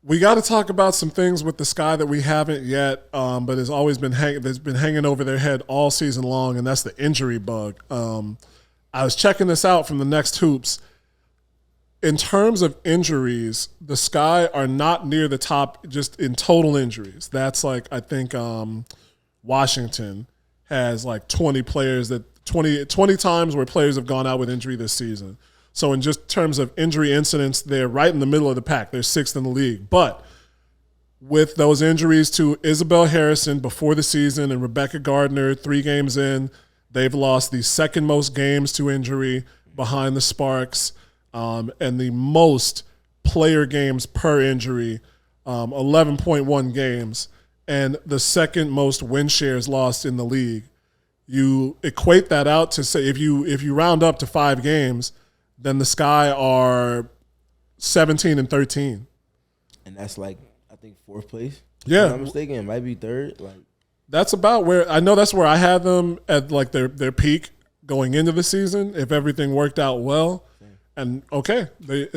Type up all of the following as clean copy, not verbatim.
We got to talk about some things with the Sky that we haven't yet, but it's always been hanging over their head all season long, and that's the injury bug. I was checking this out from the Next Hoops. In terms of injuries, the Sky are not near the top just in total injuries. That's like, I think Washington has like 20 times where players have gone out with injury this season. So in just terms of injury incidents, they're right in the middle of the pack. They're sixth in the league. But with those injuries to Isabel Harrison before the season and Rebecca Gardner 3 games in, they've lost the second most games to injury behind the Sparks. And the most player games per injury, 11.1 games, and the second most win shares lost in the league. You equate that out to say if you round up to 5 games, then the Sky are 17-13, and that's like I think 4th place. Yeah, if I'm not mistaken, it might be 3rd. Like that's about where I know that's where I had them at, like their peak going into the season if everything worked out well. And okay,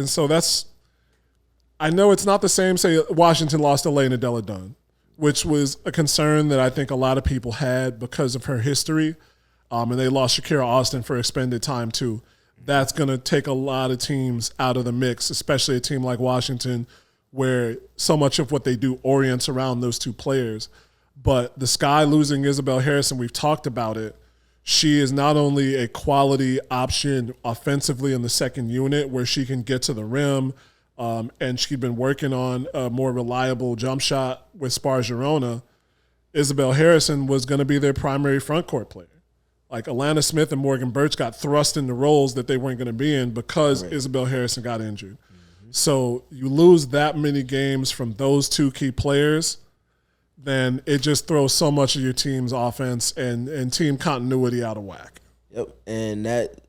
so that's. I know it's not the same. Say Washington lost Elena Della Dunn, which was a concern that I think a lot of people had because of her history, and they lost Shakira Austin for extended time too. That's going to take a lot of teams out of the mix, especially a team like Washington, where so much of what they do orients around those 2 players. But the Sky losing Isabel Harrison, we've talked about it. She is not only a quality option offensively in the second unit where she can get to the rim, and she's been working on a more reliable jump shot with Spargerona. Isabel Harrison was going to be their primary front court player. Like Alana Smith and Morgan Birch got thrust into roles that they weren't going to be in because Isabel Harrison got injured. Mm-hmm. So you lose that many games from those 2 key players, then it just throws so much of your team's offense and team continuity out of whack. Yep, and that,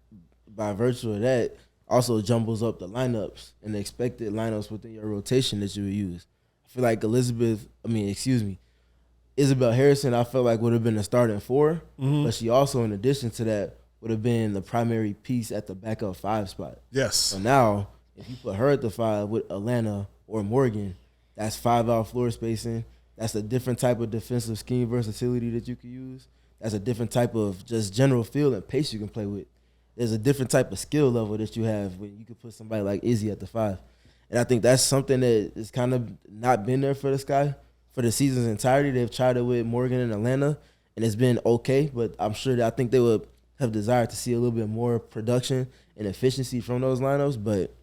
by virtue of that, also jumbles up the lineups and the expected lineups within your rotation that you would use. I feel like Isabel Harrison, I felt like would have been the starting 4, but she also, in addition to that, would have been the primary piece at the backup 5 spot. Yes. So now, if you put her at the 5 with Atlanta or Morgan, that's 5 out floor spacing. That's a different type of defensive scheme versatility that you can use. That's a different type of just general feel and pace you can play with. There's a different type of skill level that you have when you can put somebody like Izzy at the 5. And I think that's something that is kind of not been there for the Sky for the season's entirety. They've tried it with Morgan and Atlanta, and it's been okay, but I'm sure that I think they would have desired to see a little bit more production and efficiency from those lineups, but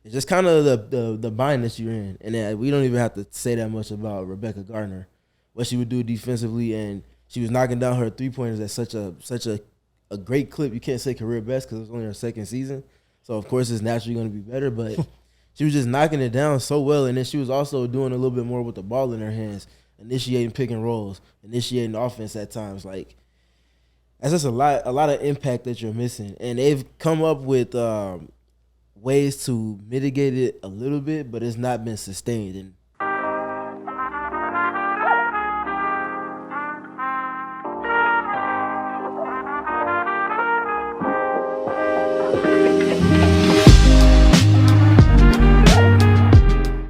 it's just kind of the bind that you're in. And then we don't even have to say that much about Rebecca Gardner, what she would do defensively, and she was knocking down her 3-pointers at such a great clip. You can't say career best because it was only her 2nd season. So, of course, it's naturally going to be better, but she was just knocking it down so well. And then she was also doing a little bit more with the ball in her hands, initiating pick and rolls, initiating offense at times. Like, that's just a lot of impact that you're missing. And they've come up with ways to mitigate it a little bit, but it's not been sustained. And